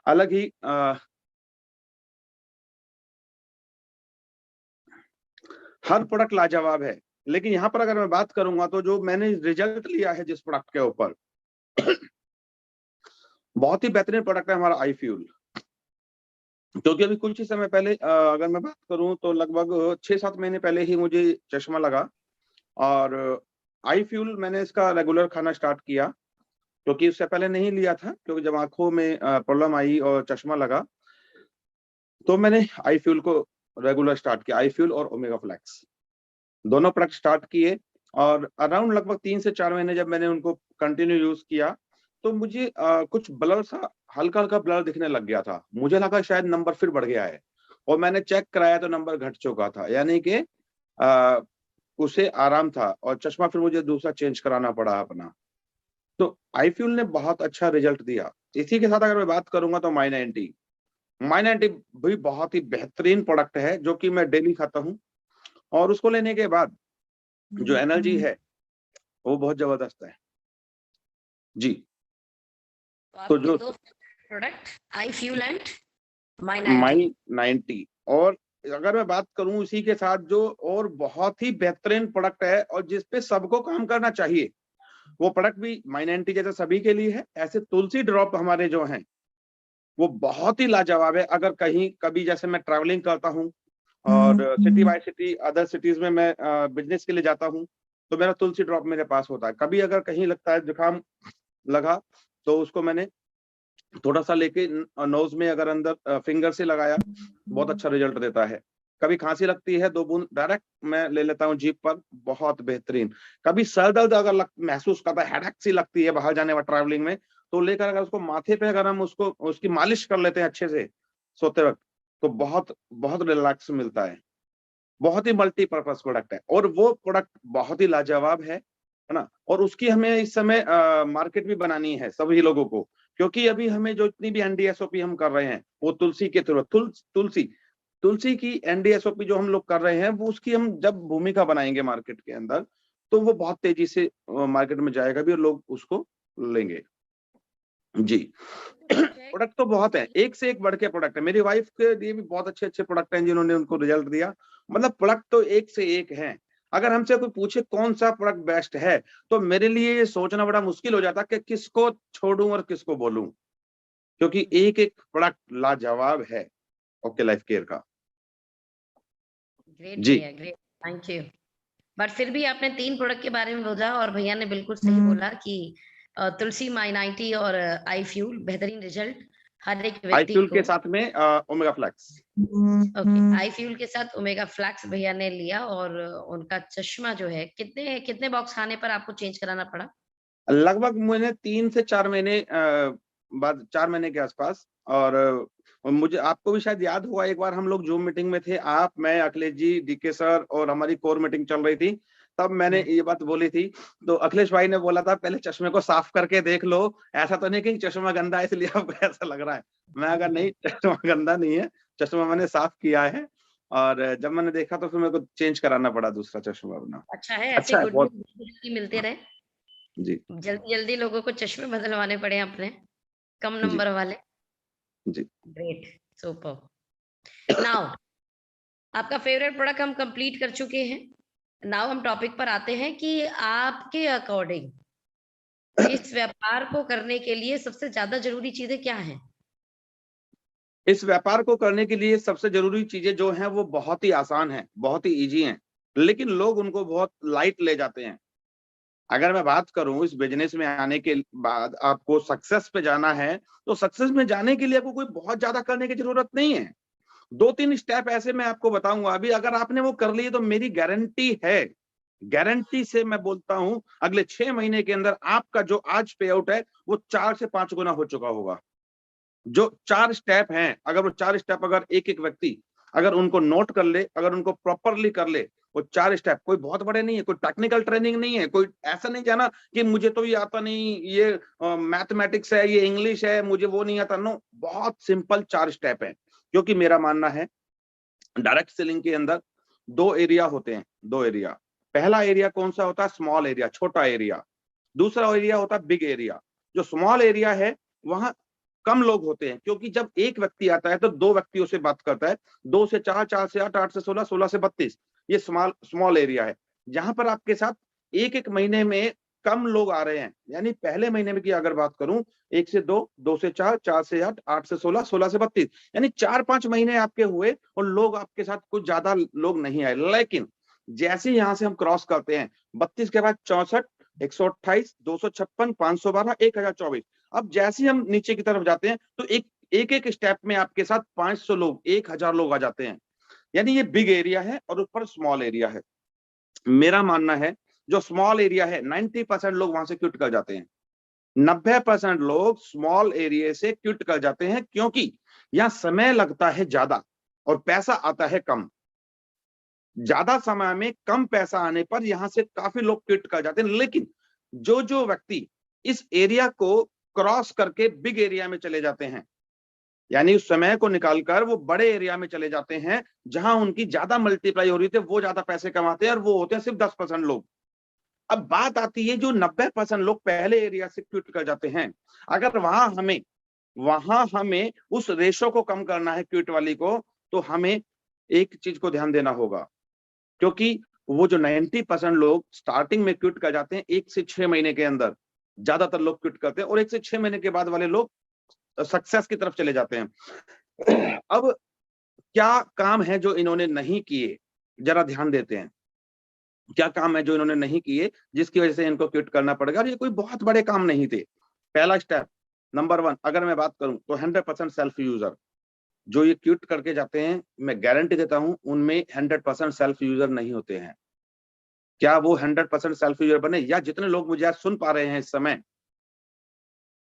अलग ही हर प्रोडक्ट लाजवाब है, लेकिन यहाँ पर अगर मैं बात करूंगा तो जो मैंने रिजल्ट लिया है जिस प्रोडक्ट के ऊपर बहुत ही बेहतरीन प्रोडक्ट है हमारा आई फ्यूल। क्योंकि अभी कुछ ही समय पहले अगर मैं बात करूं तो लगभग 6-7 महीने पहले ही मुझे चश्मा लगा, और आई फ्यूल मैंने इसका रेगुलर खाना स्टार्ट किया, क्योंकि उससे पहले नहीं लिया था, क्योंकि जब आंखों में प्रॉब्लम आई और चश्मा लगा तो मैंने आई फ्यूल को रेगुलर स्टार्ट किया। आई फ्यूल और ओमेगा फ्लैक्स दोनों प्रोडक्ट स्टार्ट किए, और अराउंड लगभग 3 से 4 महीने जब मैंने उनको कंटिन्यू यूज किया तो मुझे कुछ ब्लर सा हल्का हल्का ब्लर दिखने लग गया था। मुझे लगा शायद नंबर फिर बढ़ गया है, और मैंने चेक कराया तो नंबर घट चुका था, यानी कि उसे आराम था, और चश्मा फिर मुझे दूसरा चेंज कराना पड़ा अपना। तो आई फ्यूल ने बहुत अच्छा रिजल्ट दिया। इसी के साथ अगर मैं बात करूंगा तो माई 90 भी बहुत ही बेहतरीन प्रोडक्ट है, जो कि मैं डेली खाता हूँ, और उसको लेने के बाद जो एनर्जी है वो बहुत जबरदस्त है जी। तो जो product I fuel and my 90, और अगर मैं बात करूं इसी के साथ जो और बहुत ही बेहतरीन प्रोडक्ट है और जिसपे सबको काम करना चाहिए, वो प्रोडक्ट भी माई 90 जैसे सभी के लिए है, ऐसे तुलसी ड्रॉप हमारे जो हैं वो बहुत ही लाजवाब है। अगर कहीं कभी जैसे मैं ट्रैवलिंग करता हूँ और city bye city other cities में मैं बिजनेस के लिए जाता हूँ, तो मेरा तुलसी ड्रॉप मेरे पास होता है। कभी अगर कहीं लगता है जुकाम लगा तो उसको मैंने थोड़ा सा लेके नोज में अगर अंदर फिंगर से लगाया, बहुत अच्छा रिजल्ट देता है। कभी खांसी लगती है 2 बूंद डायरेक्ट मैं ले लेता हूँ जीभ पर, बहुत बेहतरीन। कभी सर दर्द अगर महसूस करता है, हेडेक सी लगती है बाहर जाने में ट्रैवलिंग में, तो लेकर अगर उसको माथे पे अगर हम उसको उसकी मालिश कर लेते हैं अच्छे से सोते वक्त, तो बहुत बहुत रिलैक्स मिलता है। बहुत ही मल्टीपर्पज प्रोडक्ट है, और वो प्रोडक्ट बहुत ही लाजवाब है ना। और उसकी हमें इस समय मार्केट भी बनानी है सभी लोगों को, क्योंकि अभी हमें जो इतनी भी एनडीएसओपी हम कर रहे हैं वो तुलसी के थ्रू तुलसी की एनडीएसओपी जो हम लोग कर रहे हैं, वो उसकी हम जब भूमिका बनाएंगे मार्केट के अंदर, तो वो बहुत तेजी से मार्केट में जाएगा भी और लोग उसको लेंगे जी। प्रोडक्ट तो बहुत है, एक से एक बढ़ के प्रोडक्ट है। मेरी वाइफ के लिए भी बहुत अच्छे अच्छे प्रोडक्ट हैं जिन्होंने उनको रिजल्ट दिया। मतलब प्रोडक्ट तो एक से एक हैं। अगर हमसे कोई पूछे कौन सा प्रोडक्ट बेस्ट है, तो मेरे लिए ये सोचना बड़ा मुश्किल हो जाता कि किसको छोड़ूं और किसको बोलूं, क्योंकि एक एक प्रोडक्ट लाजवाब है ओके लाइफ केयर का। ग्रेट जी भैया, ग्रेट, थैंक यू। बट फिर भी आपने 3 प्रोडक्ट के बारे में बोला, और भैया ने बिल्कुल सही बोला कि तुलसी माई 90 और आई फ्यूल बेहतरीन रिजल्ट हर एक आई व्यक्ति फ्यूल को। के साथ में omega flax. Okay, I fuel के साथ ओमेगा फ्लैक्स भैया ने लिया, और उनका चश्मा जो है कितने कितने बॉक्स खाने पर आपको चेंज कराना पड़ा? लगभग मैंने 3 से 4 महीने बाद 4 महीने के आसपास। और मुझे आपको भी शायद याद हुआ, एक बार हम लोग जूम मीटिंग में थे, आप, मैं, अखिलेश जी, डीके सर, और हमारी कोर मीटिंग चल रही थी, तब मैंने ये बात बोली थी। तो अखिलेश भाई ने बोला था पहले चश्मे को साफ करके देख लो, ऐसा तो नहीं कि चश्मा गंदा है इसलिए आपको ऐसा लग रहा है। मैं अगर नहीं, चश्मा गंदा नहीं है, चश्मा मैंने साफ किया है, और जब मैंने देखा तो फिर मेरे को चेंज कराना पड़ा दूसरा चश्मा अपना। अच्छा है, ऐसे अच्छा है गुड बहुत न्यूज़ मिलते रहे। जी। जल्दी जल्दी लोगों को चश्मे बदलवाने पड़े अपने, कम जी नंबर वाले। जी ग्रेट, सुपर। नाउ आपका फेवरेट प्रोडक्ट हम कंप्लीट कर चुके हैं। नाउ हम टॉपिक पर आते हैं कि आपके अकॉर्डिंग इस व्यापार को करने के लिए सबसे ज्यादा जरूरी चीजें क्या हैं? इस व्यापार को करने के लिए सबसे जरूरी चीजें जो हैं वो बहुत ही आसान हैं, बहुत ही इजी हैं, लेकिन लोग उनको बहुत लाइट ले जाते हैं। अगर मैं बात करूं इस बिजनेस में आने के बाद आपको सक्सेस पे जाना है, तो सक्सेस में जाने के लिए आपको कोई बहुत ज्यादा करने की जरूरत नहीं है। 2-3 स्टेप ऐसे मैं आपको बताऊंगा, अभी अगर आपने वो कर लिए तो मेरी गारंटी है, गारंटी से मैं बोलता हूं, अगले 6 महीने के अंदर आपका जो आज पे आउट है वो 4 से 5 गुना हो चुका होगा। जो 4 स्टेप हैं, अगर वो 4 स्टेप अगर एक-एक व्यक्ति अगर उनको नोट कर ले, अगर उनको प्रॉपरली कर ले, वो 4 स्टेप कोई बहुत बड़े नहीं है, कोई टेक्निकल ट्रेनिंग नहीं है, कोई ऐसा नहीं जाना कि मुझे तो ये आता नहीं, ये मैथमेटिक्स है, ये इंग्लिश है, मुझे वो नहीं आता। नो, बहुत सिंपल 4 स्टेप है। क्योंकि मेरा मानना है डायरेक्ट सेलिंग के अंदर 2 एरिया होते हैं, 2 एरिया। पहला एरिया कौन सा होता है? स्मॉल एरिया, छोटा एरिया। दूसरा एरिया होता है बिग एरिया। जो स्मॉल एरिया है वहां कम लोग होते हैं, क्योंकि जब एक व्यक्ति आता है तो 2 व्यक्तियों से बात करता है, 2 से 4, 4 से 8, 8 से 16, 16 से 32, ये स्मॉल एरिया है। जहां पर आपके साथ एक महीने में कम लोग आ रहे हैं, यानी पहले महीने में की अगर बात करूं, 1 से 2, 2 से 4, 4 से 8, 8 से 16, 16 से 32, यानी 4-5 महीने आपके हुए और लोग आपके साथ कुछ ज्यादा लोग नहीं आए। लेकिन जैसे यहां से हम क्रॉस करते हैं, 32 के बाद 64, 128, 256, 512, 1024, अब जैसे ही हम नीचे की तरफ जाते हैं तो एक स्टेप में आपके साथ 500 लोग, 1000 लोग आ जाते हैं। यानी ये बिग एरिया है और ऊपर स्मॉल एरिया है। मेरा मानना है जो स्मॉल एरिया है 90% लोग वहां से क्विट कर जाते हैं। 90% लोग स्मॉल एरिया से क्विट कर जाते हैं, क्योंकि यहाँ समय लगता है ज्यादा और पैसा आता है कम। ज्यादा समय में कम पैसा आने पर यहां से काफी लोग क्विट कर जाते हैं। लेकिन जो व्यक्ति इस एरिया को क्रॉस करके बिग एरिया में चले जाते हैं, यानी उस समय को निकालकर वो बड़े एरिया में चले जाते हैं जहां उनकी ज्यादा मल्टीप्लाई हो रही थी, वो ज्यादा पैसे कमाते हैं, और वो होते हैं सिर्फ 10% लोग। अब बात आती है जो 90% लोग पहले एरिया से क्विट कर जाते हैं, अगर वहां हमें उस रेशो को कम करना है क्विट वाली को, तो हमें एक चीज को ध्यान देना होगा, क्योंकि वो जो 90% लोग स्टार्टिंग में क्विट कर जाते हैं 1 से 6 महीने के अंदर, ज्यादातर लोग क्विट करते हैं, और 1 से 6 महीने के बाद वाले लोग सक्सेस की तरफ चले जाते हैं। अब क्या काम है जो इन्होंने नहीं किए, जरा ध्यान देते हैं। क्या काम है जो इन्होंने नहीं किए जिसकी वजह से इनको क्विट करना पड़ेगा, और ये कोई बहुत बड़े काम नहीं थे। पहला स्टेप, नंबर 1 अगर मैं बात करूं तो 100% सेल्फ यूजर जो ये क्विट करके जाते हैं, मैं गारंटी देता हूं उनमें 100% सेल्फ यूजर नहीं होते हैं। क्या वो 100% सेल्फ यूजर बने? या जितने लोग मुझे आज सुन पा रहे हैं इस समय,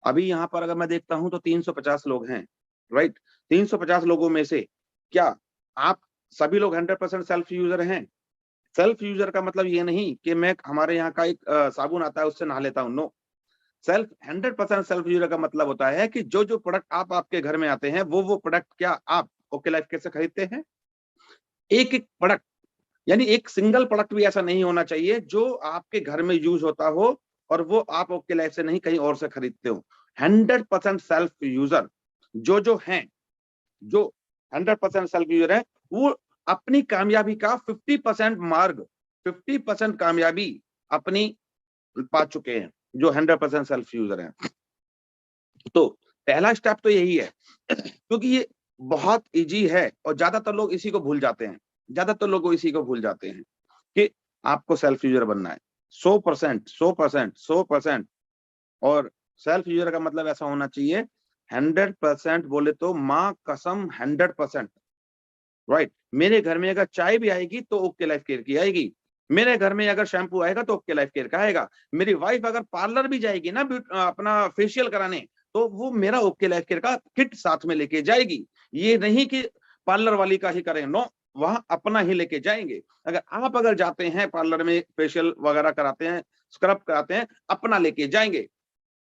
अभी यहाँ पर अगर मैं देखता हूं तो 350 लोग हैं, राइट? 350 लोगों में से क्या आप सभी लोग 100% सेल्फ यूजर हैं? सेल्फ यूजर का मतलब ये नहीं कि मैं हमारे यहाँ का एक साबुन आता है उससे नहा लेता हूँ, नो। 100% सेल्फ यूजर का मतलब होता है कि जो प्रोडक्ट आपके घर में आते हैं, वो प्रोडक्ट क्या आप ओके लाइफ कैसे खरीदते हैं? एक एक प्रोडक्ट, यानी एक सिंगल प्रोडक्ट भी ऐसा नहीं होना चाहिए जो आपके घर में यूज होता हो और वो आप ओके लाइफ से नहीं कहीं और से खरीदते हो। 100% सेल्फ यूजर जो हैं, जो 100% सेल्फ यूजर है, वो अपनी कामयाबी का 50% मार्ग, 50% कामयाबी अपनी पा चुके हैं, जो 100% सेल्फ यूजर हैं। तो पहला स्टेप तो यही है, क्योंकि ये बहुत इजी है और ज्यादातर लोग इसी को भूल जाते हैं। ज्यादातर लोग इसी को भूल जाते हैं कि आपको सेल्फ यूजर बनना है। 100%, 100%, 100%। और सेल्फ यूजर का मतलब ऐसा होना चाहिए 100%, बोले तो माँ कसम 100%, राइट? मेरे घर में अगर चाय भी आएगी तो ओके लाइफ केयर की आएगी, मेरे घर में अगर शैम्पू आएगा तो ओके लाइफ केयर का आएगा, मेरी वाइफ अगर पार्लर भी जाएगी ना अपना फेशियल कराने, तो वो मेरा ओके लाइफ केयर का किट साथ में लेके जाएगी। ये नहीं कि पार्लर वाली का ही करें, नो, वहां अपना ही लेके जाएंगे। अगर जाते हैं पार्लर में फेशियल वगैरह कराते हैं, स्क्रब कराते हैं, अपना लेके जाएंगे।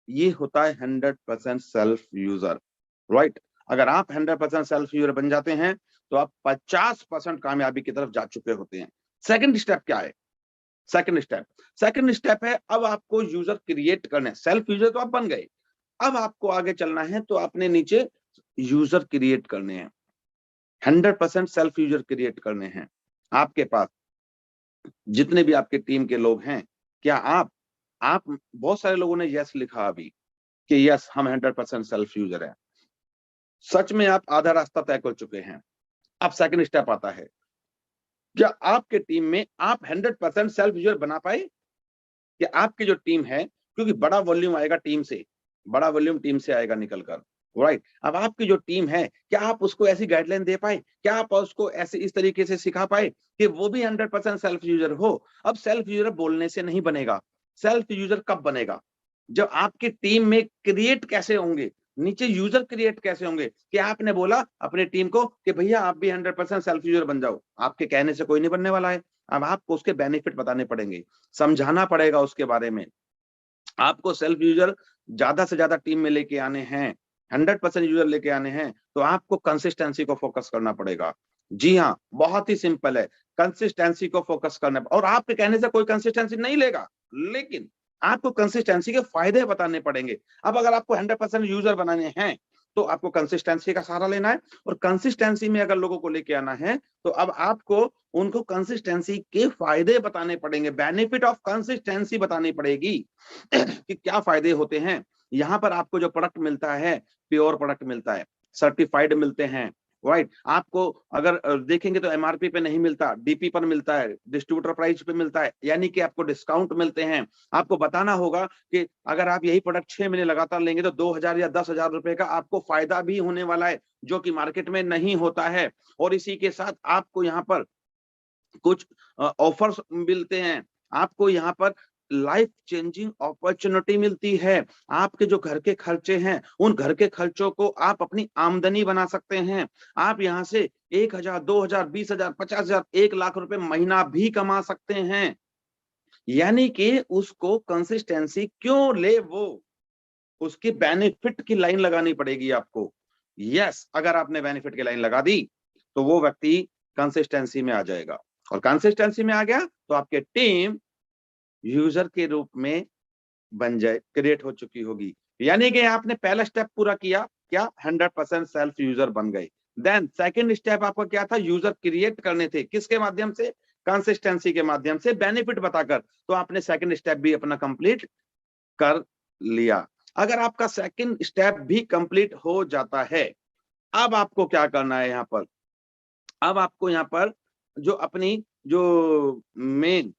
ये होता है 100% सेल्फ यूजर, राइट? अगर आप 100% सेल्फ यूजर बन जाते हैं तो आप 50% कामयाबी की तरफ जा चुके होते हैं। सेकंड स्टेप क्या है? सेकंड स्टेप है, अब आपको यूजर क्रिएट करना है। सेल्फ यूजर तो आप बन गए, अब आपको आगे चलना है तो आपने नीचे यूजर क्रिएट करने हैं। 100% सेल्फ यूजर क्रिएट करने हैं। आपके पास जितने भी आपके टीम के लोग हैं, क्या आप बहुत सारे लोगों ने यस लिखा अभी कि यस हम 100% सेल्फ यूजर है। सच में आप आधा रास्ता तय कर चुके हैं। अब सेकंड स्टेप आता है, क्या आपके टीम में आप 100% सेल्फ यूजर बना पाए? कि आपकी जो टीम है, क्योंकि बड़ा वॉल्यूम आएगा टीम से, बड़ा वॉल्यूम टीम से आएगा निकलकर, राइट? अब आपकी जो टीम है, क्या आप उसको ऐसी गाइडलाइन दे पाए? क्या आप उसको ऐसे इस तरीके से सिखा पाए कि वो भी 100% सेल्फ यूजर हो? अब सेल्फ यूजर बोलने से नहीं बनेगा। सेल्फ यूजर कब बनेगा? जब आपकी टीम में क्रिएट कैसे होंगे, नीचे यूजर क्रिएट कैसे होंगे कि आपने बोला अपने टीम को कि भैया आप भी 100% सेल्फ यूजर बन जाओ। आपके कहने से कोई नहीं बनने वाला है। अब आपको उसके बेनिफिट बताने पड़ेंगे, समझाना पड़ेगा उसके बारे में। आपको सेल्फ यूजर ज्यादा से ज्यादा टीम में लेके आने हैं, 100% यूजर लेके आने हैं, तो आपको कंसिस्टेंसी को फोकस करना पड़ेगा। जी हाँ, बहुत ही सिंपल है, कंसिस्टेंसी को फोकस करना। और आपके कहने से कोई कंसिस्टेंसी नहीं लेगा, लेकिन आपको कंसिस्टेंसी के फायदे बताने पड़ेंगे। अब अगर आपको 100% यूजर बनाने हैं तो आपको कंसिस्टेंसी का सहारा लेना है, और कंसिस्टेंसी में अगर लोगों को लेके आना है तो अब आपको उनको कंसिस्टेंसी के फायदे बताने पड़ेंगे, बेनिफिट ऑफ कंसिस्टेंसी बतानी पड़ेगी कि क्या फायदे होते हैं। यहाँ पर आपको जो प्रोडक्ट मिलता है प्योर प्रोडक्ट मिलता है, सर्टिफाइड मिलते हैं, राइट। आपको अगर देखेंगे तो एमआरपी पे नहीं मिलता, डीपी पर मिलता है, डिस्ट्रीब्यूटर प्राइस पे मिलता है, यानी कि आपको डिस्काउंट मिलते हैं। आपको बताना होगा कि अगर आप यही प्रोडक्ट 6 महीने लगातार लेंगे तो 2000 या 10,000 रुपए का आपको फायदा भी होने वाला है, जो कि मार्केट में नहीं होता है। और इसी के साथ आपको यहाँ पर कुछ ऑफर्स मिलते हैं, आपको यहाँ पर लाइफ चेंजिंग अपॉर्चुनिटी मिलती है। आपके जो घर के खर्चे हैं, उन घर के खर्चों को आप अपनी आमदनी बना सकते हैं। आप यहाँ से 1000, 2000, 20,000, 50,000, 1,00,000 रुपए महीना भी कमा सकते हैं। यानी कि उसको कंसिस्टेंसी क्यों ले, वो उसकी बेनिफिट की लाइन लगानी पड़ेगी आपको। यस, अगर आपने बेनिफिट की लाइन लगा दी तो वो व्यक्ति कंसिस्टेंसी में आ जाएगा, और कंसिस्टेंसी में आ गया तो आपके टीम यूजर के रूप में बन जाए, क्रिएट हो चुकी होगी। यानी कि आपने पहला स्टेप पूरा किया, क्या 100% सेल्फ यूजर बन गए। देन सेकंड स्टेप आपका क्या था, यूजर क्रिएट करने थे, किसके माध्यम से, कंसिस्टेंसी के माध्यम से, बेनिफिट बताकर। तो आपने सेकंड स्टेप भी अपना कंप्लीट कर लिया। अगर आपका सेकंड स्टेप भी कंप्लीट हो जाता है, अब आपको क्या करना है यहाँ पर, अब आपको यहाँ पर जो अपनी जो मेन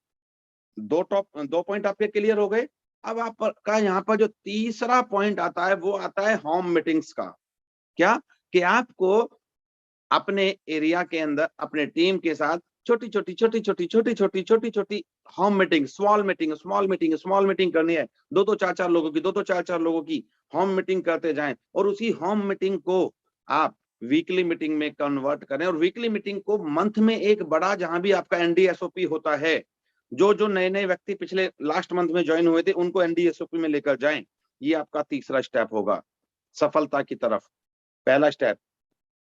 दो पॉइंट आपके क्लियर हो गए। अब आपका यहाँ पर जो तीसरा पॉइंट आता है वो आता है होम मीटिंग्स का। क्या कि आपको अपने एरिया के अंदर अपने टीम के साथ छोटी छोटी होम मीटिंग, स्मॉल मीटिंग करनी है। दो चार लोगों की होम मीटिंग करते जाएं, और उसी होम मीटिंग को आप वीकली मीटिंग में कन्वर्ट करें, और वीकली मीटिंग को मंथ में एक बड़ा, जहां भी आपका एनडीएसओपी होता है, जो नए व्यक्ति पिछले लास्ट मंथ में ज्वाइन हुए थे उनको एनडीएसओपी में लेकर जाएं। ये आपका तीसरा स्टेप होगा सफलता की तरफ। पहला स्टेप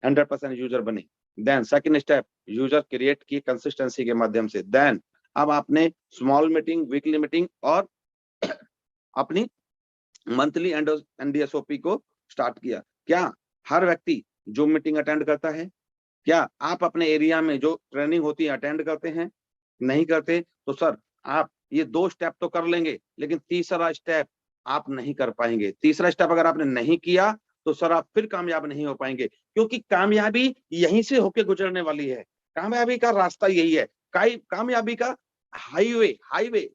100% यूजर बने, then second step user create की कंसिस्टेंसी के माध्यम से, देन अब आपने स्मॉल मीटिंग, वीकली मीटिंग और अपनी मंथली एनडीएसओपी को स्टार्ट किया। क्या हर व्यक्ति जो मीटिंग अटेंड करता है, क्या आप अपने एरिया में जो ट्रेनिंग होती है अटेंड करते हैं? नहीं करते तो सर आप ये 2 स्टेप तो कर लेंगे, लेकिन तीसरा स्टेप आप नहीं कर पाएंगे। तीसरा स्टेप अगर आपने नहीं किया तो सर आप फिर कामयाब नहीं हो पाएंगे, क्योंकि कामयाबी यहीं से होके गुजरने वाली है। कामयाबी का रास्ता यही है, कामयाबी का हाईवे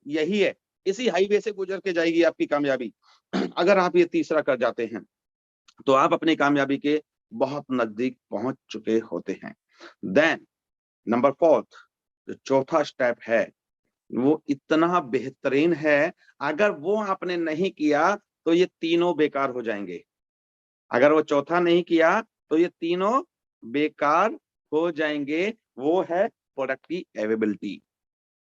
यही है, इसी हाईवे से गुजर के जाएगी आपकी कामयाबी। अगर आप ये तीसरा कर जाते हैं तो आप अपनी कामयाबी के बहुत नजदीक पहुंच चुके होते हैं। देन नंबर 4, जो चौथा स्टेप है वो इतना बेहतरीन है, अगर वो आपने नहीं किया तो ये तीनों बेकार हो जाएंगे। अगर वो चौथा नहीं किया तो ये तीनों बेकार हो जाएंगे। वो है प्रोडक्ट की अवेलेबिलिटी,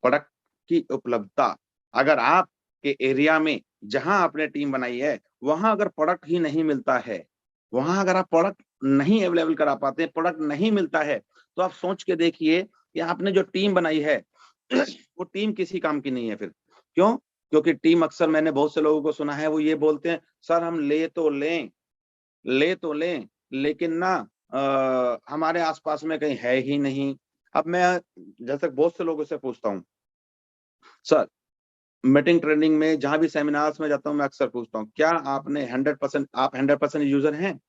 प्रोडक्ट की उपलब्धता। अगर आपके एरिया में जहां आपने टीम बनाई है वहां अगर प्रोडक्ट ही नहीं मिलता है, वहां अगर आप प्रोडक्ट नहीं अवेलेबल करा पाते, प्रोडक्ट नहीं मिलता है, तो आप सोच के देखिए कि आपने जो टीम बनाई है वो टीम किसी काम की नहीं है फिर। क्यों? क्योंकि टीम, अक्सर मैंने बहुत से लोगों को सुना है वो ये बोलते हैं, सर हम ले तो लें लेकिन ना हमारे आसपास में कहीं है ही नहीं। अब मैं जैसे बहुत से लोगों से पूछता हूँ, सर मीटिंग ट्रेनिंग में जहां भी सेमिनार्स में जाता हूँ मैं अक्सर पूछता हूँ, क्या आपने 100% आप 100% यूजर हैं?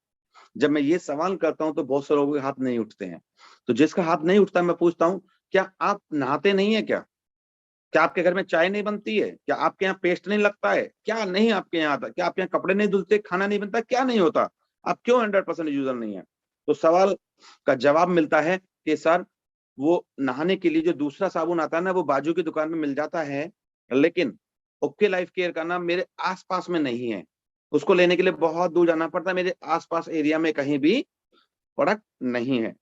जब मैं ये सवाल करता हूं तो बहुत से लोगों के हाथ नहीं उठते हैं। तो जिसका हाथ नहीं उठता मैं पूछता हूं, क्या आप नहाते नहीं है क्या? क्या आपके घर में चाय नहीं बनती है? क्या आपके यहाँ पेस्ट नहीं लगता है? क्या नहीं आपके यहाँ आता? क्या आपके यहाँ कपड़े नहीं धुलते, खाना नहीं बनता? क्या नहीं होता? आप क्यों 100% यूजर नहीं है? तो सवाल का जवाब मिलता है कि सर वो नहाने के लिए जो दूसरा साबुन आता है ना वो बाजू की दुकान में मिल जाता है, लेकिन ओके लाइफ केयर का ना मेरे आसपास में नहीं है, उसको लेने के लिए बहुत दूर जाना पड़ता है, मेरे आसपास एरिया में कहीं भी प्रोडक्ट नहीं है।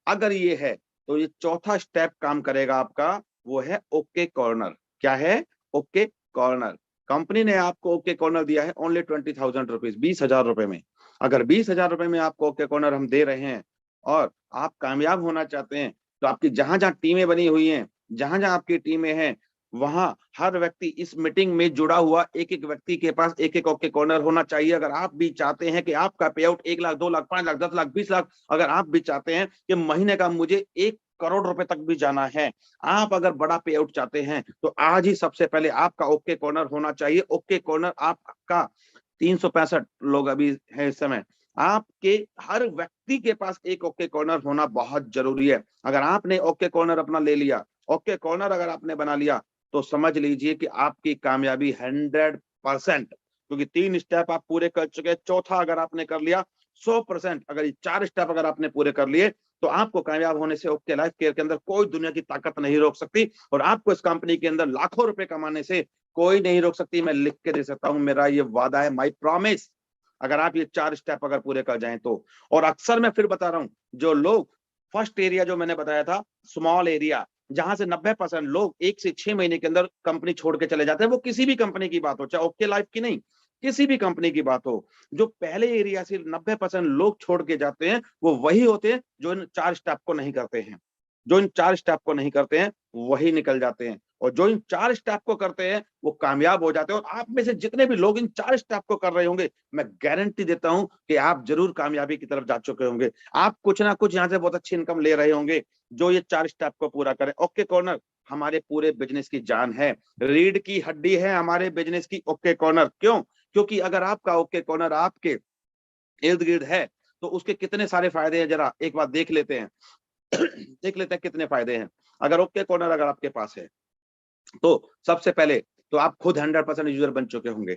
अगर ये है तो ये चौथा स्टेप काम करेगा आपका, वो है ओके कॉर्नर। क्या है? Okay corner. कंपनी ने आपको ओके कॉर्नर दिया है ओनली 20,000 रुपीज, 20,000 रुपए में। अगर 20,000 रुपए में आपको ओके कॉर्नर हम दे रहे हैं और आप कामयाब होना चाहते हैं, तो आपकी जहां जहां टीमें बनी हुई हैं, जहां जहां आपकी टीमें हैं, वहां हर व्यक्ति इस मीटिंग में जुड़ा हुआ एक एक व्यक्ति के पास एक एक ओके कॉर्नर होना चाहिए। अगर आप भी चाहते हैं कि आपका पे आउट 1 लाख, 2 लाख, 5 लाख, 10 लाख, 20 लाख, अगर आप भी चाहते हैं कि महीने का मुझे 1 करोड़ रुपए तक भी जाना है, आप अगर बड़ा पे आउट चाहते हैं, तो आज ही सबसे पहले आपका ओके कॉर्नर होना चाहिए। ओके कॉर्नर आपका 365 लोग अभी है इस समय, आपके हर व्यक्ति के पास एक ओके कॉर्नर होना बहुत जरूरी है। अगर आपने ओके कॉर्नर अपना ले लिया, ओके कॉर्नर अगर आपने बना लिया, तो समझ लीजिए कि आपकी कामयाबी 100%, क्योंकि 3 स्टेप आप पूरे कर चुके हैं, चौथा अगर आपने कर लिया 100%। अगर ये 4 स्टेप अगर आपने पूरे कर लिए, तो आपको कामयाब होने से ओके लाइफ केयर के अंदर कोई दुनिया की ताकत नहीं रोक सकती, और आपको इस कंपनी के अंदर लाखों रुपए कमाने से कोई नहीं रोक सकती। मैं लिख के दे सकता हूं, मेरा ये वादा है, माई प्रॉमिस। अगर आप ये 4 स्टेप अगर पूरे कर जाएं तो। और अक्सर मैं फिर बता रहा हूं, जो लोग फर्स्ट एरिया जो मैंने बताया था, स्मॉल एरिया, जहां से 90% लोग 1 से 6 महीने के अंदर कंपनी छोड़ के चले जाते हैं, वो किसी भी कंपनी की बात हो, चाहे ओके लाइफ की नहीं, किसी भी कंपनी की बात हो, जो पहले एरिया से 90% लोग छोड़ के जाते हैं, वो वही होते हैं जो इन 4 स्टेप को नहीं करते हैं। जो इन 4 स्टेप को नहीं करते हैं, वही निकल जाते हैं, और जो इन 4 स्टेप को करते हैं, वो कामयाब हो जाते हैं। और आप में से जितने भी लोग इन 4 स्टेप को कर रहे होंगे, मैं गारंटी देता हूं कि आप जरूर कामयाबी की तरफ जा चुके होंगे। आप कुछ ना कुछ यहाँ से बहुत अच्छी इनकम ले रहे होंगे, जो ये 4 स्टेप को पूरा करें। ओके कॉर्नर हमारे पूरे बिजनेस की जान है, रीढ़ की हड्डी है हमारे बिजनेस की ओके कॉर्नर। क्यों? क्योंकि अगर आपका ओके कॉर्नर आपके इर्द गिर्द है, तो उसके कितने सारे फायदे हैं, जरा एक बार देख लेते हैं। देख लेते हैं कितने फायदे हैं। अगर ओके कॉर्नर अगर आपके पास है, तो सबसे पहले तो आप खुद 100% यूजर बन चुके होंगे।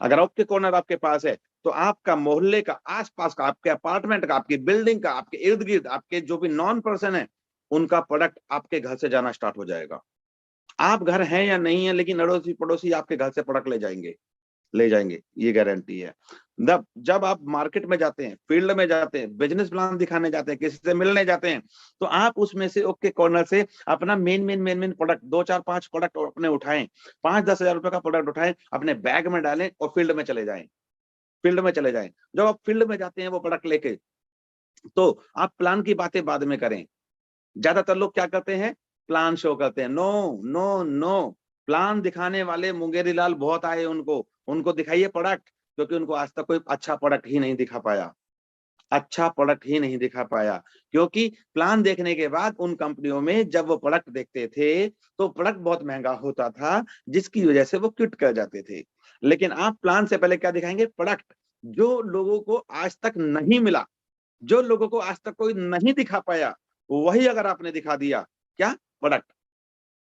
अगर ओके कॉर्नर आपके पास है, तो आपका मोहल्ले का, आसपास का, आपके अपार्टमेंट का, आपकी बिल्डिंग का, आपके इर्द गिर्द आपके जो भी नॉन पर्सन है, उनका प्रोडक्ट आपके घर से जाना स्टार्ट हो जाएगा। आप घर हैं या नहीं है, लेकिन अड़ोसी पड़ोसी आपके घर से प्रोडक्ट ले जाएंगे, ये गारंटी है। जब आप मार्केट में जाते हैं, फील्ड में जाते हैं, बिजनेस प्लान दिखाने जाते हैं, किसी से मिलने जाते हैं, तो आप उसमें से ओके कॉर्नर से अपना मेन प्रोडक्ट 2 4 5 प्रोडक्ट अपने उठाएं, 5-10 हजार रुपए का प्रोडक्ट उठाएं, अपने बैग में डालें और फील्ड में चले जाएं। फील्ड में चले जाएं। जब आप फील्ड में जाते हैं वो प्रोडक्ट लेके, तो आप प्लान की बातें बाद में करें। ज्यादातर लोग क्या करते हैं, प्लान शो करते हैं। नो नो नो, प्लान दिखाने वाले मुंगेरी लाल बहुत आए, उनको दिखाइए प्रोडक्ट, क्योंकि उनको आज तक कोई अच्छा प्रोडक्ट ही नहीं दिखा पाया, अच्छा प्रोडक्ट ही नहीं दिखा पाया। क्योंकि प्लान देखने के बाद उन कंपनियों में जब वो प्रोडक्ट देखते थे, तो प्रोडक्ट बहुत महंगा होता था, जिसकी वजह से वो क्विट कर जाते थे। लेकिन आप प्लान से पहले क्या दिखाएंगे, प्रोडक्ट जो लोगों को आज तक नहीं मिला, जो लोगों को आज तक कोई नहीं दिखा पाया, वही अगर आपने दिखा दिया, क्या, प्रोडक्ट।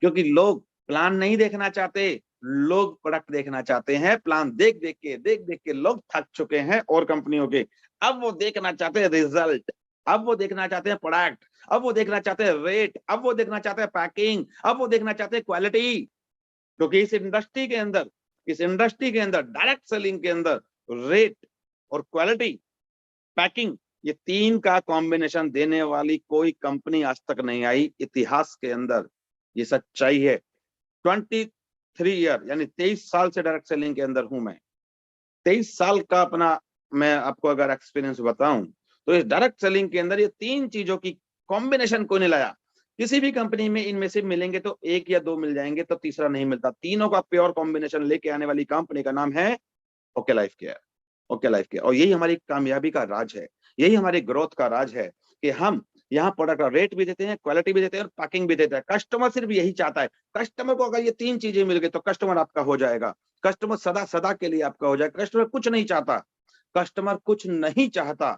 क्योंकि लोग प्लान नहीं देखना चाहते, लोग प्रोडक्ट देखना चाहते हैं। प्लान देख देख के लोग थक चुके हैं और कंपनियों के। अब वो देखना चाहते हैं रिजल्ट, अब वो देखना चाहते हैं प्रोडक्ट, अब वो देखना चाहते हैं रेट, अब वो देखना चाहते हैं पैकिंग, अब वो देखना चाहते हैं क्वालिटी। क्योंकि इस इंडस्ट्री के अंदर डायरेक्ट सेलिंग के अंदर रेट और क्वालिटी, पैकिंग, ये 3 का कॉम्बिनेशन देने वाली कोई कंपनी आज तक नहीं आई इतिहास के अंदर। ये सच्चाई है। 23 ईयर यानी 23 साल से डायरेक्ट सेलिंग के अंदर हूं मैं। 23 साल का अपना मैं आपको अगर एक्सपीरियंस बताऊं, तो इस डायरेक्ट सेलिंग के अंदर ये 3 चीजों की कॉम्बिनेशन कोई नहीं लाया। किसी भी कंपनी में इनमें से मिलेंगे तो 1 या 2 मिल जाएंगे, तो तीसरा नहीं मिलता। तीनों का प्योर कॉम्बिनेशन लेके आने वाली कंपनी का नाम है okay life care. Okay life care. और यही हमारी कामयाबी का राज है, यही हमारी ग्रोथ का राज है, कि हम यहाँ प्रोडक्ट का रेट भी देते हैं, क्वालिटी भी देते हैं और पैकिंग भी देते हैं। कस्टमर सिर्फ यही चाहता है। कस्टमर को अगर ये 3 चीजें मिल गई, तो कस्टमर आपका हो जाएगा। कस्टमर सदा सदा के लिए आपका हो जाएगा। कस्टमर कुछ नहीं चाहता, कस्टमर कुछ नहीं चाहता,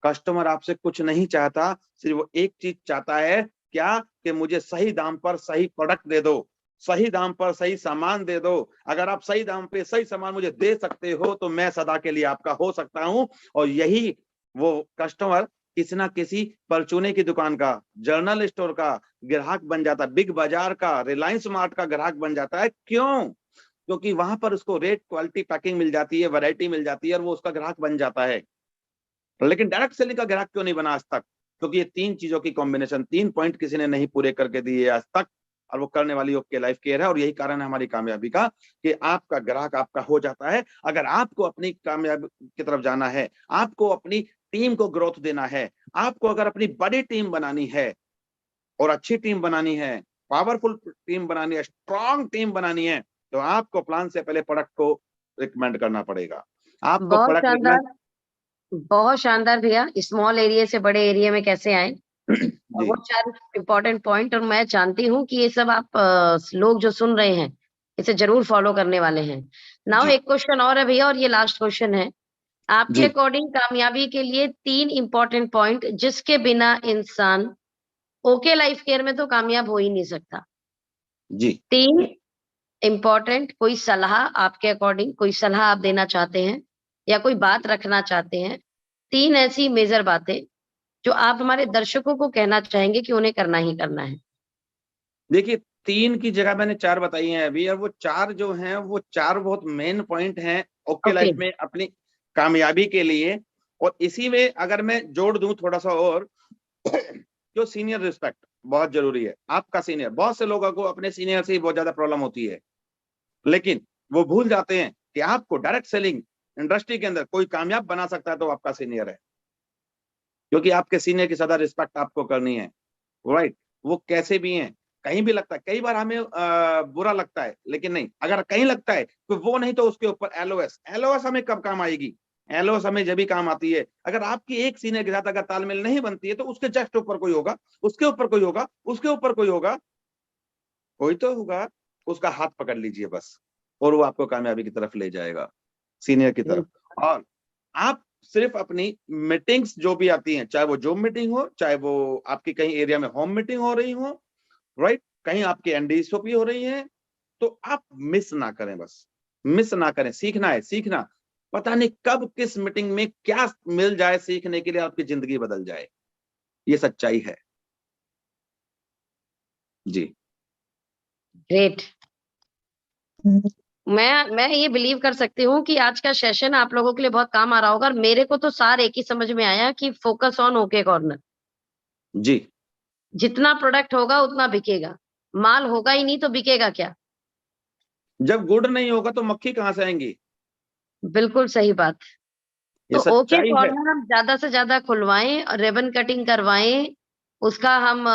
कस्टमर आपसे कुछ नहीं चाहता। सिर्फ वो एक चीज चाहता है, क्या, कि मुझे सही दाम पर सही प्रोडक्ट दे दो, सही दाम पर सही सामान दे दो। अगर आप सही दाम पे सही सामान मुझे दे सकते हो, तो मैं सदा के लिए आपका हो सकता हूं। और यही वो कस्टमर किसी ना किसी परचूने की दुकान का, जनरल स्टोर का ग्राहक बन जाता है, बिग बाजार का, रिलायंस मार्ट का ग्राहक बन जाता है। क्यों? क्योंकि वहां पर उसको रेट, क्वालिटी, पैकिंग मिल जाती है, वैरायटी मिल जाती है, और वो उसका ग्राहक बन जाता है। लेकिन डायरेक्ट सेलिंग का ग्राहक क्यों नहीं बना आज तक? क्योंकि ये 3 चीजों की कॉम्बिनेशन, 3 पॉइंट किसी ने नहीं पूरे करके दिए आज तक, और वो करने वाली ओके लाइफ केयर है। और यही कारण है हमारी कामयाबी का, कि आपका ग्राहक आपका हो जाता है। अगर आपको अपनी कामयाबी की तरफ जाना है, आपको अपनी टीम को ग्रोथ देना है, आपको अगर अपनी बड़ी टीम बनानी है और अच्छी टीम बनानी है, पावरफुल टीम बनानी है, स्ट्रॉन्ग टीम बनानी है, तो आपको प्लान से पहले प्रोडक्ट को रिकमेंड करना पड़ेगा। आपको बहुत प्रोडक्ट शानदार, रिकमेंड बहुत शानदार भैया। स्मॉल एरिया से बड़े एरिया में कैसे आए, और जी वो 4 इम्पोर्टेंट पॉइंट, और मैं जानती हूँ कि ये सब आप लोग जो सुन रहे हैं, इसे ज़रूर फॉलो करने वाले हैं। नाउ जी एक क्वेश्चन और है भैया, और ये लास्ट क्वेश्चन है। आपके जी अकॉर्डिंग कामयाबी के लिए 3 इम्पोर्टेंट पॉइंट जिसके बिना इंसान ओके लाइफ केयर में तो कामयाब हो ही नहीं सकता। जी 3 इम्पोर्टेंट, कोई सलाह आपके अकॉर्डिंग, कोई सलाह आप देना चाहते हैं या कोई बात रखना चाहते हैं, 3 ऐसी मेजर बातें जो आप हमारे दर्शकों को कहना चाहेंगे कि उन्हें करना ही करना है? देखिए 3 की जगह मैंने 4 बताई हैं अभी, और वो 4 जो हैं वो 4 बहुत मेन पॉइंट हैं ओके ओके। लाइफ में अपनी कामयाबी के लिए। और इसी में अगर मैं जोड़ दूं थोड़ा सा और जो सीनियर रिस्पेक्ट बहुत जरूरी है। आपका सीनियर, बहुत से लोगों को अपने सीनियर से ही बहुत ज्यादा प्रॉब्लम होती है, लेकिन वो भूल जाते हैं कि आपको डायरेक्ट सेलिंग इंडस्ट्री के अंदर कोई कामयाब बना सकता है तो आपका सीनियर है, क्योंकि आपके सीनियर की ज्यादा रिस्पेक्ट आपको करनी है। राइट, वो कैसे भी हैं, कहीं भी लगता है, कई बार हमें बुरा लगता है, लेकिन नहीं, अगर कहीं लगता है तो वो नहीं तो उसके ऊपर एलओएस। एलओएस हमें कब काम आएगी? एलओएस हमें जब भी काम आती है अगर आपकी एक सीनियर के साथ अगर तालमेल नहीं बनती है, तो उसके जस्ट ऊपर कोई होगा, उसके ऊपर कोई होगा, उसके ऊपर कोई होगा, कोई तो होगा, उसका हाथ पकड़ लीजिए बस, और वो आपको कामयाबी की तरफ ले जाएगा, सीनियर की तरफ। और आप सिर्फ अपनी मीटिंग्स जो भी आती हैं, चाहे वो जूम मीटिंग हो, चाहे वो आपकी कहीं एरिया में होम मीटिंग हो रही हो, राइट, कहीं आपकी एनडीएसओपी हो रही है, तो आप मिस ना करें, बस मिस ना करें। सीखना है, सीखना, पता नहीं कब किस मीटिंग में क्या मिल जाए सीखने के लिए, आपकी जिंदगी बदल जाए, ये सच्चाई है जी। ग्रेट। मैं ये बिलीव कर सकती हूँ कि आज का सेशन आप लोगों के लिए बहुत काम आ रहा होगा, और मेरे को तो सार एक ही समझ में आया कि फोकस ऑन ओके कॉर्नर। जी जितना प्रोडक्ट होगा उतना बिकेगा, माल होगा ही नहीं तो बिकेगा क्या? जब गुड नहीं होगा तो मक्खी कहां से आएंगी? बिल्कुल सही बात। ये तो ओके सच्चाई है कॉर्नर हम ज्यादा से ज्यादा खुलवाएं और रिबन कटिंग करवाएं, उसका हम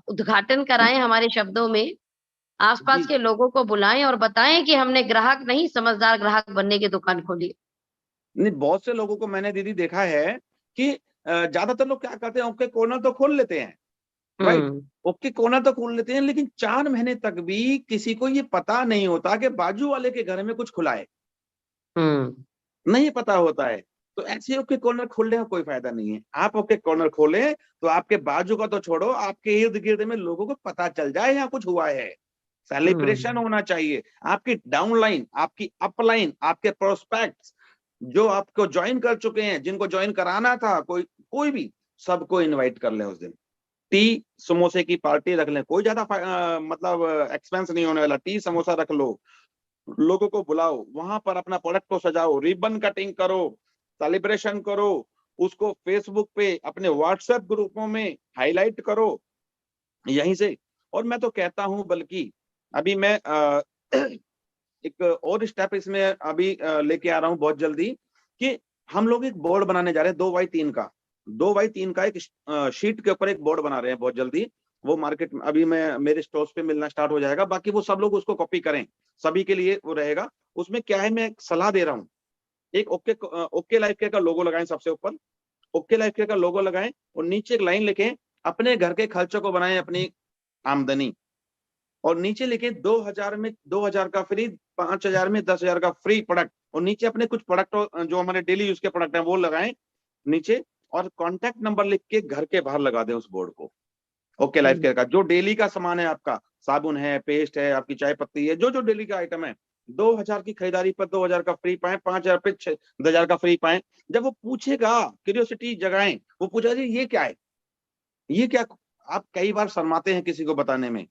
उद्घाटन कराएं हमारे शब्दों में, आसपास जी। के लोगों को बुलाएं और बताएं कि हमने ग्राहक नहीं, समझदार ग्राहक बनने की दुकान खोली। नहीं, बहुत से लोगों को मैंने दीदी देखा है कि ज्यादातर लोग क्या करते हैं, ओके कॉर्नर तो खोल लेते हैं, राइट, हम्म। ओके कॉर्नर तो खोल लेते हैं, लेकिन 4 महीने तक भी किसी को ये पता नहीं होता कि बाजू वाले के घर में कुछ खुला है, हम्म। नहीं पता होता है। तो ऐसे ओके कॉर्नर खोलने का कोई फायदा नहीं है। आप ओके कॉर्नर खोलें तो आपके बाजू का तो छोड़ो, आपके इर्द गिर्द में लोगों को पता चल जाए यहाँ कुछ हुआ है, सेलिब्रेशन हम्म। होना चाहिए। आपकी डाउनलाइन, आपकी अपलाइन, आपके प्रोस्पेक्ट्स जो आपको ज्वाइन कर चुके हैं, जिनको ज्वाइन कराना था, कोई कोई भी, सबको इनवाइट कर लें उस दिन। टी समोसे की पार्टी रख लें, कोई ज्यादा मतलब एक्सपेंस नहीं होने वाला, टी समोसा रख लो, लोगों को बुलाओ, वहां पर अपना प्रोडक्ट को सजाओ, रिबन कटिंग करो, सेलिब्रेशन करो, उसको फेसबुक पे अपने व्हाट्सएप ग्रुपों में हाईलाइट करो यहीं से। और मैं तो कहता हूं, बल्कि अभी मैं एक और स्टेप इसमें अभी लेके आ रहा हूं बहुत जल्दी, कि हम लोग एक बोर्ड बनाने जा रहे हैं 2x3 का, 2x3 का एक शीट के ऊपर एक बोर्ड बना रहे हैं बहुत जल्दी। वो मार्केट में अभी मैं मेरे स्टोर्स पे मिलना स्टार्ट हो जाएगा, बाकी वो सब लोग उसको कॉपी करें, सभी के लिए वो रहेगा। उसमें क्या है, मैं एक सलाह दे रहा हूँ, एक ओके लाइफ केयर का लोगो लगाएं सबसे ऊपर, ओके लाइफ केयर का लोगो लगाएं, और नीचे एक लाइन लिखें, अपने घर के खर्चों को बनाएं अपनी आमदनी, और नीचे लिखे 2000 में 2000 का फ्री, 5000 में 10,000 का फ्री प्रोडक्ट, और नीचे अपने कुछ प्रोडक्ट जो हमारे डेली यूज के प्रोडक्ट हैं वो लगाएं नीचे, और कॉन्टैक्ट नंबर लिख के घर के बाहर लगा दें उस बोर्ड को। ओके लाइफ केयर का जो डेली का सामान है, आपका साबुन है, पेस्ट है, आपकी चाय पत्ती है, जो जो डेली का आइटम है, 2000 की खरीदारी पर 2000 का फ्री पाए, 5000 पे 10,000 का फ्री पाए। जब वो पूछेगा, क्यूरियोसिटी जगाएं, वो पूछेगा जी ये क्या है, ये क्या, आप कई बार शर्माते हैं किसी को बताने में,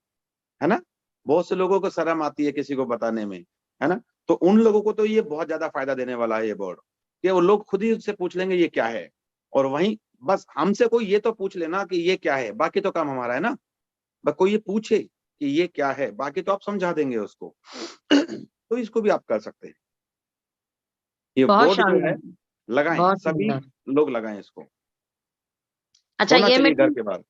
है ना, बहुत से लोगों को शर्म आती है किसी को बताने में, है ना, तो उन लोगों को तो ये बहुत ज्यादा फायदा देने वाला है ये बोर्ड, कि वो लोग खुद ही उससे पूछ लेंगे ये क्या है, और वहीं बस हमसे कोई ये तो पूछ लेना कि ये क्या है, बाकी तो काम हमारा है ना, बस कोई ये पूछे कि ये क्या है, बाकी तो आप समझा देंगे उसको। तो इसको भी आप कर सकते हैं, ये बहुत बोर्ड जो है शानदार, लगाएं, बहुत सभी शानदार। लोग लगाएं इसको, अच्छा, होना ये चाहिए घर मीटिंग के बाहर।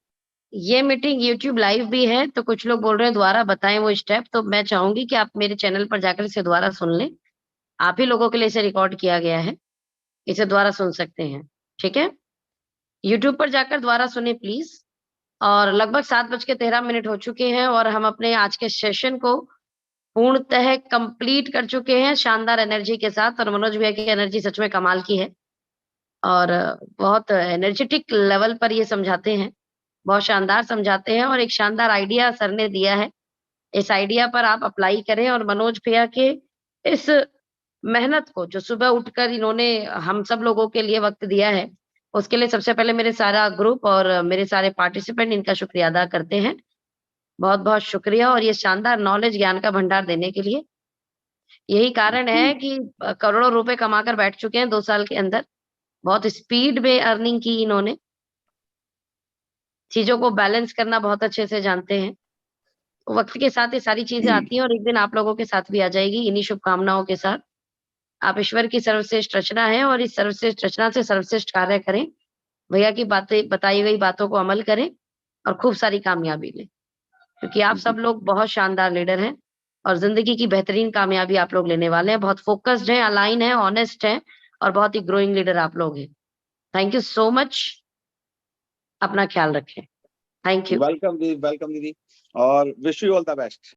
ये मीटिंग YouTube लाइव भी है, तो कुछ लोग बोल रहे हैं दोबारा बताएं वो स्टेप, तो मैं चाहूंगी कि आप मेरे चैनल पर जाकर इसे दोबारा सुन लें। आप ही लोगों के लिए इसे रिकॉर्ड किया गया है, इसे दोबारा सुन सकते हैं, ठीक है? YouTube पर जाकर दोबारा सुने प्लीज। और लगभग 7:13 हो चुके हैं और हम अपने आज के सेशन को पूर्णतः कंप्लीट कर चुके हैं शानदार एनर्जी के साथ। और मनोज भैया की एनर्जी सच में कमाल की है और बहुत एनर्जेटिक लेवल पर ये समझाते हैं, बहुत शानदार समझाते हैं और एक शानदार आइडिया सर ने दिया है। इस आइडिया पर आप अप्लाई करें और मनोज भैया के इस मेहनत को जो सुबह उठकर इन्होंने हम सब लोगों के लिए वक़्त दिया है, उसके लिए सबसे पहले मेरे सारा ग्रुप और मेरे सारे पार्टिसिपेंट इनका शुक्रिया अदा करते हैं। बहुत-बहुत शुक्रिया और ये शानदार नॉलेज ज्ञान का भंडार देने के लिए। यही कारण है कि करोड़ों रुपए कमाकर बैठ चुके हैं 2 साल के अंदर। बहुत स्पीड में अर्निंग की इन्होंने। चीज़ों को बैलेंस करना बहुत अच्छे से जानते हैं। वक़्त के साथ ये सारी चीज़ें आती हैं और एक दिन आप लोगों के साथ भी आ जाएगी इन्हीं शुभकामनाओं के साथ। आप ईश्वर की सर्वश्रेष्ठ रचना हैं और इस सर्वश्रेष्ठ रचना से सर्वश्रेष्ठ कार्य करें। भैया की बातें बताई गई बातों को अमल करें और खूब सारी कामयाबी लें। क्योंकि आप सब लोग बहुत शानदार लीडर हैं और ज़िंदगी की बेहतरीन कामयाबी आप लोग लेने वाले हैं। बहुत फ़ोकस्ड हैं, अलाइन हैं, ऑनेस्ट हैं और बहुत ही ग्रोइंग लीडर आप लोग हैं। Thank you so much. अपना ख्याल रखें। Thank you. वेलकम दीदी और wish you all the best.